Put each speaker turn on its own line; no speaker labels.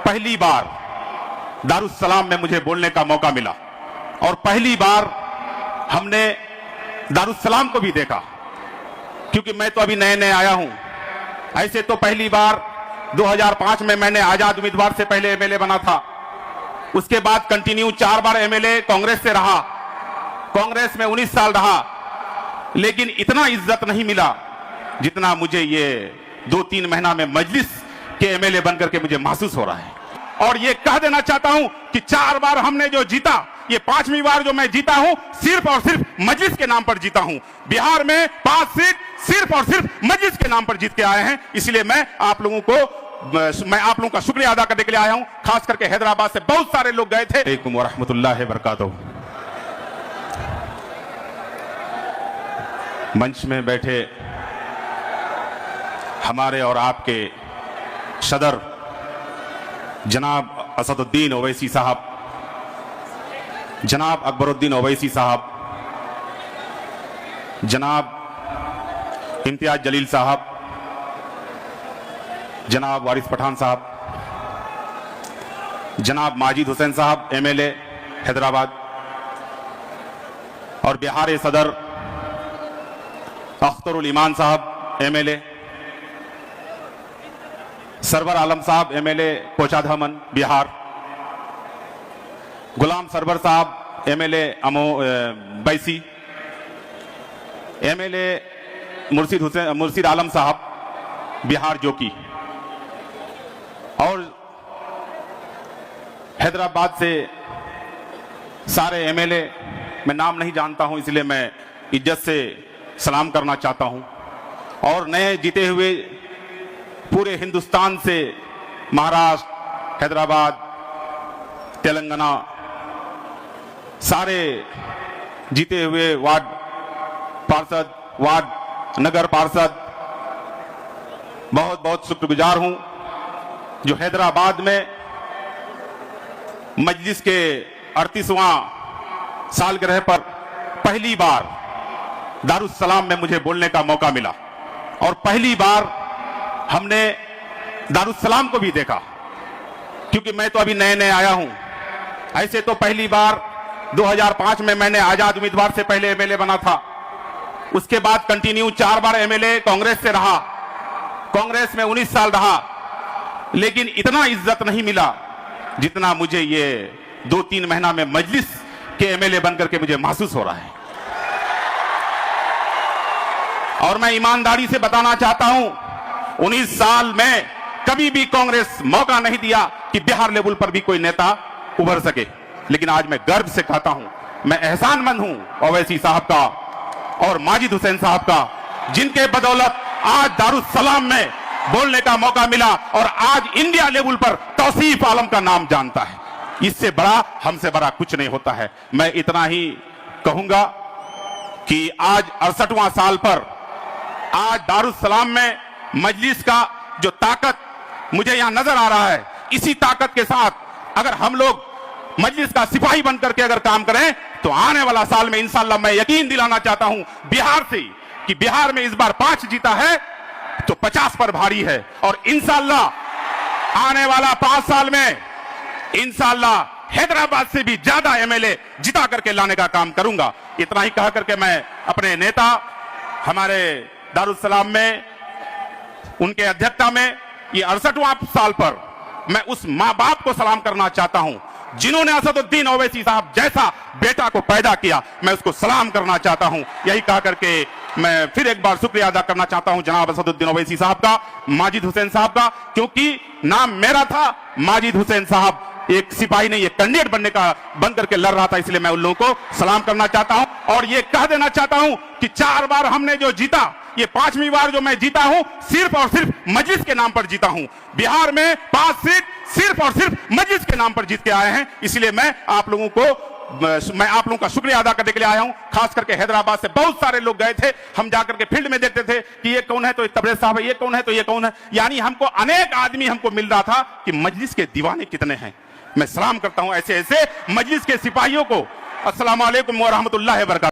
पहली बार दारुस्सलाम में मुझे बोलने का मौका मिला और पहली बार हमने दारुस्सलाम को भी देखा, क्योंकि मैं तो अभी नए नए आया हूं। ऐसे तो पहली बार 2005 में मैंने आजाद उम्मीदवार से पहले एमएलए बना था। उसके बाद कंटिन्यू 4 बार एमएलए कांग्रेस से रहा, कांग्रेस में 19 साल रहा, लेकिन इतना इज्जत नहीं मिला जितना मुझे ये 2-3 महीना में मजलिस के एमएलए बनकर के मुझे महसूस हो रहा है। और ये कह देना चाहता हूं कि 4 बार हमने जो जीता, ये 5वीं बार जो मैं जीता हूं सिर्फ और सिर्फ मजलिस के नाम पर जीता हूं। बिहार में 5 सीट सिर्फ और सिर्फ मजलिस के नाम पर जीत के आए हैं। इसलिए मैं आप लोगों का शुक्रिया अदा करने के लिए आया हूं। खास करके हैदराबाद से बहुत सारे लोग गए थे। अलैकुम व रहमतुल्लाहि व बरकातहू। मंच में बैठे हमारे और आपके सदर जनाब असदुद्दीन ओवैसी साहब, जनाब अकबरुद्दीन ओवैसी साहब, जनाब इम्तियाज जलील साहब, जनाब वारिस पठान साहब, जनाब माजिद हुसैन साहब एमएलए हैदराबाद, और बिहार सदर अख्तरुल ईमान साहब एमएलए, सरवर आलम साहब एमएलए कोचाधामन बिहार, गुलाम सरवर साहब एमएलए बैसी, एमएलए मुर्शिद आलम साहब बिहार जोकी, और हैदराबाद से सारे एमएलए, मैं नाम नहीं जानता हूं इसलिए मैं इज्जत से सलाम करना चाहता हूं। और नए जीते हुए पूरे हिंदुस्तान से महाराष्ट्र, हैदराबाद, तेलंगाना, सारे जीते हुए वार्ड पार्षद, वार्ड नगर पार्षद, बहुत बहुत शुक्रगुजार हूं जो हैदराबाद में मजलिस के 38वां सालगिरह पर पहली बार दारुस्सलाम में मुझे बोलने का मौका मिला और पहली बार हमने दारुस्सलाम को भी देखा, क्योंकि मैं तो अभी नए नए आया हूं। ऐसे तो पहली बार 2005 में मैंने आजाद उम्मीदवार से पहले एमएलए बना था। उसके बाद कंटिन्यू 4 बार एमएलए कांग्रेस से रहा, कांग्रेस में 19 साल रहा, लेकिन इतना इज्जत नहीं मिला जितना मुझे ये 2-3 महीना में मजलिस के एमएलए बनकर के मुझे महसूस हो रहा है। और मैं ईमानदारी से बताना चाहता हूं, 19 साल में कभी भी कांग्रेस मौका नहीं दिया कि बिहार लेवल पर भी कोई नेता उभर सके, लेकिन आज मैं गर्व से कहता हूं, मैं एहसानमंद हूं ओवैसी साहब का और माजिद हुसैन साहब का, जिनके बदौलत आज दारुस्सलाम में बोलने का मौका मिला और आज इंडिया लेवल पर तौसीफ आलम का नाम जानता है। इससे बड़ा, हमसे बड़ा कुछ नहीं होता है। मैं इतना ही कहूंगा कि आज 68वां साल पर आज दारुस्सलाम में मजलिस का जो ताकत मुझे यहां नजर आ रहा है, इसी ताकत के साथ अगर हम लोग मजलिस का सिपाही बनकर के अगर काम करें तो आने वाला साल में इंशाअल्लाह मैं यकीन दिलाना चाहता हूं बिहार से कि बिहार में इस बार 5 जीता है तो 50 पर भारी है, और इंशाअल्लाह आने वाला 5 साल में इंशाअल्लाह हैदराबाद से भी ज्यादा एमएलए जिता करके लाने का काम करूंगा। इतना ही कह करके मैं अपने नेता हमारे दारुस्सलाम में उनके अध्यक्षता में ये 68वां साल पर मैं उस मां बाप को सलाम करना चाहता हूं जिन्होंने असदुद्दीन ओवैसी साहब जैसा बेटा को पैदा किया। मैं उसको सलाम करना चाहता हूं। यही कह करके मैं फिर एक बार शुक्रिया अदा करना चाहता हूं जनाब असदुद्दीन ओवैसी साहब का, माजिद हुसैन साहब का, क्योंकि नाम मेरा था, माजिद हुसैन साहब एक सिपाही नहीं, एक कैंडिडेट बन करके लड़ रहा था, इसलिए मैं उन लोगों को सलाम करना चाहता हूं। और ये कह देना चाहता हूं कि 4 बार हमने जो जीता, ये 5वीं बार जो मैं जीता हूं सिर्फ और सिर्फ मजलिस के नाम पर जीता हूं। बिहार में 5 सीट सिर्फ और सिर्फ मजलिस के नाम पर जीत के आए हैं। इसलिए मैं आप लोगों का शुक्रिया अदा करने के लिए आया हूं। खास करके हैदराबाद से बहुत सारे लोग गए थे। हम जाकर के फील्ड में देखते थे कि ये कौन है तो तबरेज साहब है, ये कौन है तो ये कौन है, यानी हमको अनेक आदमी हमको मिल रहा था कि मजलिस के दीवाने कितने हैं। मैं सलाम करता हूं ऐसे ऐसे मजलिस के सिपाहियों को। अस्सलाम वालेकुम व रहमतुल्लाहि व बरकातहू।